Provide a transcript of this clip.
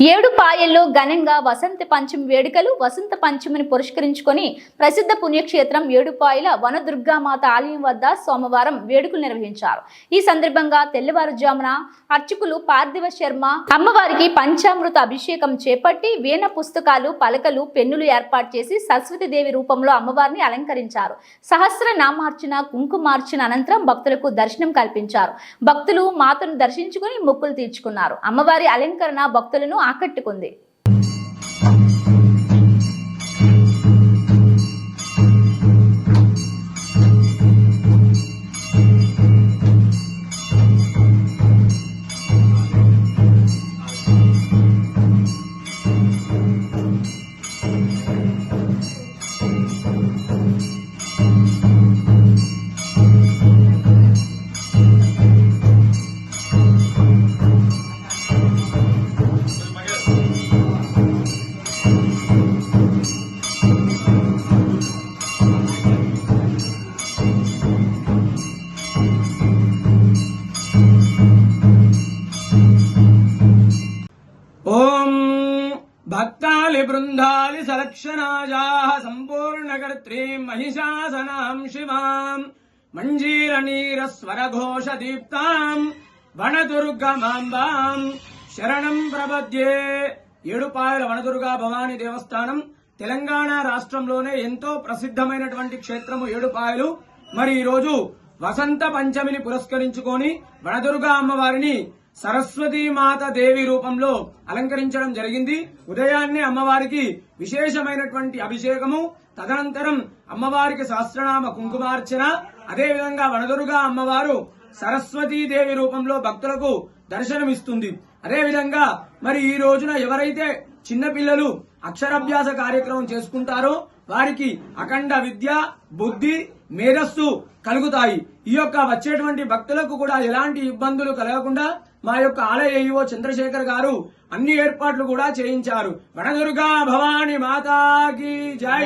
ఏడుపాయల్లో ఘనంగా వసంత పంచమి వేడుకలు. వసంత పంచమిని పురస్కరించుకొని ప్రసిద్ధ పుణ్యక్షేత్రం ఏడుపాయల వనదుర్గామాత ఆలయం వద్ద సోమవారం వేడుకలు నిర్వహించారు. ఈ సందర్భంగా తెల్లవారుజామున అర్చకులు పార్థివ శర్మ అమ్మవారికి పంచామృత అభిషేకం చేపట్టి వీణ పుస్తకాలు, పలకలు, పెన్నులు ఏర్పాటు చేసి సరస్వతీదేవి రూపంలో అమ్మవారిని అలంకరించారు. సహస్రనామార్చన, కుంకుమార్చన అనంతరం భక్తులకు దర్శనం కల్పించారు. భక్తులు మాతను దర్శించుకుని మొక్కులు తీర్చుకున్నారు. అమ్మవారి అలంకరణ భక్తులను ఆకట్టుకుంది. भक्तालि बृन्दालि सलक्षणाजाः सम्पूर्णकर्त्रीं महिषासनां शिवां मञ्जीरनीरस्वरघोषदीप्तां वनदुर्गमाम्बां शरणं प्रपद्ये। ఏడుపాయల వనదుర్గా భవానీ దేవస్థానం తెలంగాణ రాష్ట్రంలోనే ఎంతో ప్రసిద్ధమైనటువంటి క్షేత్రము ఏడుపాయలు. మరి ఈ రోజు వసంత పంచమిని పురస్కరించుకొని వనదుర్గా అమ్మవారిని సరస్వతీమాత దేవి రూపంలో అలంకరించడం జరిగింది. ఉదయాన్నే అమ్మవారికి విశేషమైనటువంటి అభిషేకము, తదనంతరం అమ్మవారికి సహస్రనామ కుంకుమార్చన, అదేవిధంగా వనదుర్గా అమ్మవారు సరస్వతీదేవి రూపంలో భక్తులకు దర్శనమిస్తుంది. అదేవిధంగా మరి ఈ రోజున ఎవరైతే చిన్నపిల్లలు అక్షరాభ్యాస కార్యక్రమం చేసుకుంటారో వారికి అఖండ విద్య, బుద్ధి, మేధస్సు కలుగుతాయి. ఈ యొక్క వచ్చేటువంటి భక్తులకు కూడా ఎలాంటి ఇబ్బందులు కలగకుండా మా యొక్క ఆలయ ఈవో చంద్రశేఖర్ గారు అన్ని ఏర్పాట్లు కూడా చేయించారు. వనదుర్గా భవానీ మాతాకి జై.